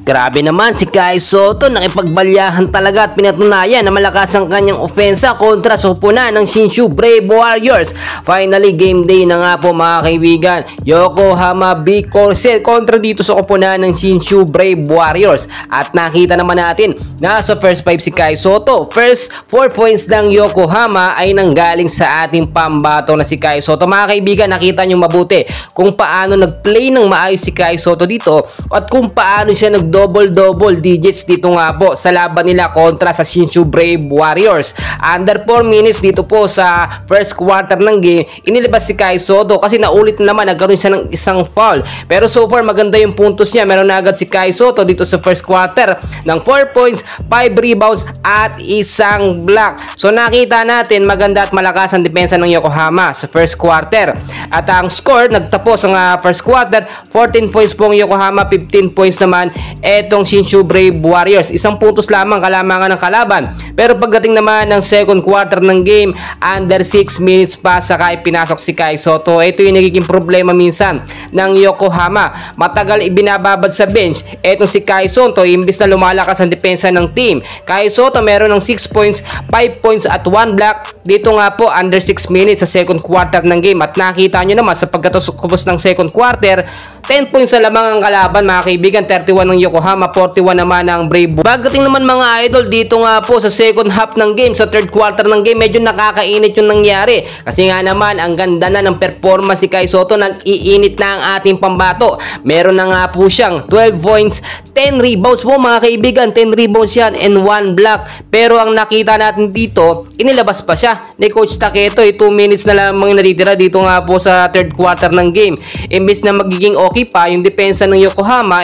Grabe naman si Kai Sotto, nakipagbalyahan talaga at pinatunayan na malakas ang kanyang ofensa kontra sa upunan ng Shinshu Brave Warriors. Finally, game day na nga po mga kaibigan. Yokohama B Corsair kontra dito sa upunan ng Shinshu Brave Warriors. At nakita naman natin na sa first 5 si Kai Sotto. First 4 points ng Yokohama ay nanggaling sa ating pambato na si Kai Sotto. Mga kaibigan, nakita nyo mabuti kung paano nag-play ng maayos si Kai Sotto dito at kung paano siya double digits dito nga po sa laban nila kontra sa Shinshu Brave Warriors. Under 4 minutes dito po sa first quarter ng game, inilabas si Kai Sotto kasi naulit na naman, nagkaroon siya ng isang foul. Pero so far maganda yung puntos niya. Meron na agad si Kai Sotto dito sa first quarter ng 4 points, 5 rebounds at isang block. So nakita natin maganda at malakas ang depensa ng Yokohama sa first quarter. At ang score nagtapos ang first quarter, 14 points po ang Yokohama, 15 points naman etong Shinshu Brave Warriors. Isang puntos lamang kalamangan ng kalaban. Pero pagdating naman ng second quarter ng game, under 6 minutes pa saka pinasok si Kai Sotto. Ito yung nagiging problema minsan ng Yokohama. Matagal ibinababad sa bench etong si Kai Sotto imbis na lumalakas ang depensa ng team. Kai Sotto meron ng 6 points, 5 points at 1 block. Dito nga po under 6 minutes sa second quarter ng game. At nakita nyo naman sa pagkatapos ng second quarter, 10 points sa lamang ang kalaban mga kaibigan, 31 ng Yokohama, 41 naman ng Brave. Pagdating naman mga idol dito nga po sa second half ng game, sa third quarter ng game, medyo nakakainit yung nangyari. Kasi nga naman ang ganda na ng performance si Kai Sotto, nag-iinit na ang ating pambato. Meron na nga po siyang 12 points, 10 rebounds po mga kaibigan, 10 rebounds yan and 1 block. Pero ang nakita natin dito, inilabas pa siya ni Coach Taketo. 2 minutes na lamang natitira dito nga po sa third quarter ng game. Imbis na magiging okay pa yung depensa ng Yokohama,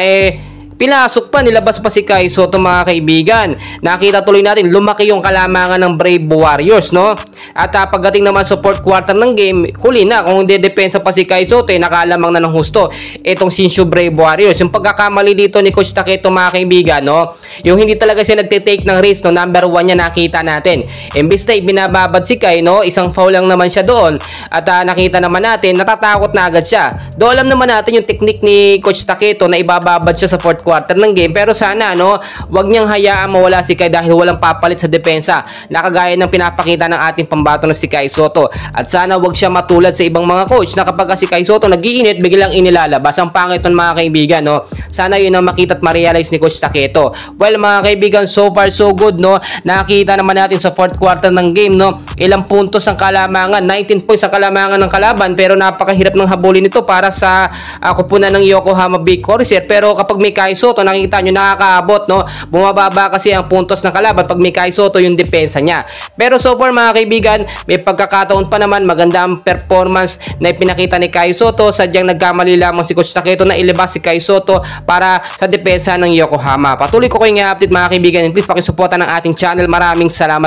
pinasok pa, nilabas pa si Kai Sotto mga kaibigan. Nakita tuloy natin, lumaki yung kalamangan ng Brave Warriors, no? At pagdating naman sa fourth quarter ng game, huli na. Kung hindi depensa pa si Kai Sotto, nakalamang na ng husto itong Shinshu Brave Warriors. Yung pagkakamali dito ni Coach Taketo mga kaibigan, no? Yung hindi talaga siya nagtitake ng risk, no? Number 1 niya nakita natin. Imbis na ibinababad si Kai, no? Isang foul lang naman siya doon. At nakita naman natin, natatakot na agad siya. Do alam naman natin yung technique ni Coach Taketo na ibababad siya sa fourth quarter ng game, pero sana wag niyang hayaan mawala si Kai dahil walang papalit sa depensa na kagaya ng pinapakita ng ating pambato na si Kai Sotto. At sana wag siya matulad sa ibang mga coach na kapag si Kai Sotto nag-iinit, biglang inilalabas. Ang pangit nun mga kaibigan, no? Sana yun ang makita at ma-realize ni Coach Taketo. Well mga kaibigan, so far so good, no? Nakita naman natin sa fourth quarter ng game, no? Ilang puntos ang kalamangan, 19 points ang kalamangan ng kalaban, pero napakahirap ng habulin ito para sa kupunan ng Yokohama B Corsair. Pero kapag may Kai Sotto, nakikita nyo nakakaabot, no? Bumababa kasi ang puntos ng kalaban pag may Kai Sotto yung depensa niya. Pero so far mga kaibigan, may pagkakataon pa naman maganda ang performance na ipinakita ni Kai Sotto. Sadyang nagkamali lamang si Coach Taketo na ilabas si Kai Sotto para sa depensa ng Yokohama. Patuloy ko kayong i-update mga kaibigan, and please pakisuporta ng ating channel. Maraming salamat.